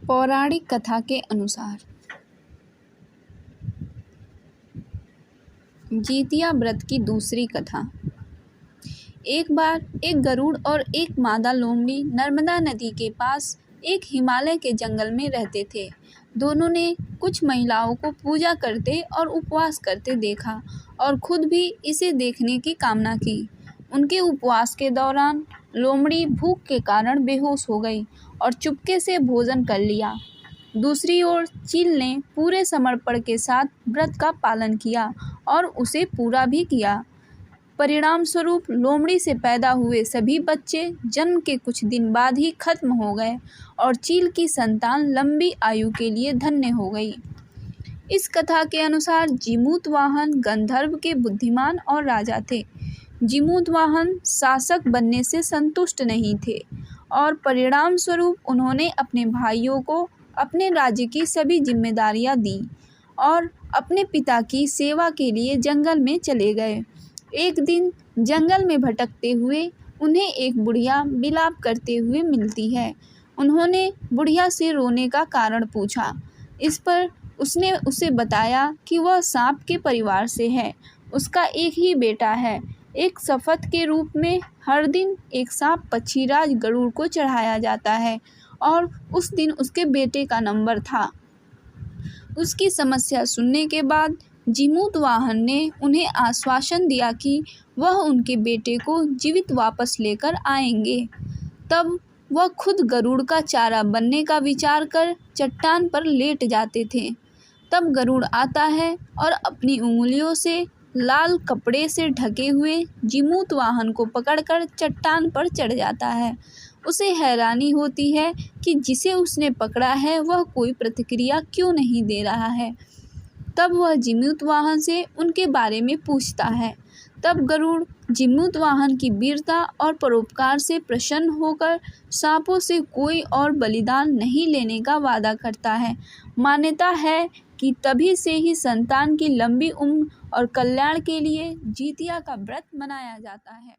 पौराणिक कथा के अनुसार जितिया व्रत की दूसरी कथा। एक बार एक गरुड़ और एक मादा लोमड़ी नर्मदा नदी के पास एक हिमालय के जंगल में रहते थे। दोनों ने कुछ महिलाओं को पूजा करते और उपवास करते देखा और खुद भी इसे देखने की कामना की। उनके उपवास के दौरान लोमड़ी भूख के कारण बेहोश हो गई और चुपके से भोजन कर लिया। दूसरी ओर चील ने पूरे समर्पण के साथ व्रत का पालन किया और उसे पूरा भी किया। परिणाम स्वरूप लोमड़ी से पैदा हुए सभी बच्चे जन्म के कुछ दिन बाद ही खत्म हो गए और चील की संतान लंबी आयु के लिए धन्य हो गई। इस कथा के अनुसार जीमूतवाहन गंधर्व के बुद्धिमान और राजा थे। जीमूतवाहन शासक बनने से संतुष्ट नहीं थे और परिणाम स्वरूप उन्होंने अपने भाइयों को अपने राज्य की सभी जिम्मेदारियां दी और अपने पिता की सेवा के लिए जंगल में चले गए। एक दिन जंगल में भटकते हुए उन्हें एक बुढ़िया विलाप करते हुए मिलती है। उन्होंने बुढ़िया से रोने का कारण पूछा। इस पर उसने उसे बताया कि वह सांप के परिवार से है। उसका एक ही बेटा है। एक शपथ के रूप में हर दिन एक सांप पक्षीराज गरुड़ को चढ़ाया जाता है और उस दिन उसके बेटे का नंबर था। उसकी समस्या सुनने के बाद जीमूतवाहन ने उन्हें आश्वासन दिया कि वह उनके बेटे को जीवित वापस लेकर आएंगे। तब वह खुद गरुड़ का चारा बनने का विचार कर चट्टान पर लेट जाते थे। तब गरुड़ आता है और अपनी उंगलियों से लाल कपड़े से ढके हुए जीमूतवाहन को पकड़कर चट्टान पर चढ़ जाता है। उसे हैरानी होती है कि जिसे उसने पकड़ा है वह कोई प्रतिक्रिया क्यों नहीं दे रहा है। तब वह जीमूतवाहन से उनके बारे में पूछता है। तब गरुड़ जीमूतवाहन की वीरता और परोपकार से प्रसन्न होकर सांपों से कोई और बलिदान नहीं लेने का वादा करता है। मान्यता है कि तभी से ही संतान की लंबी उम्र और कल्याण के लिए जितिया का व्रत मनाया जाता है।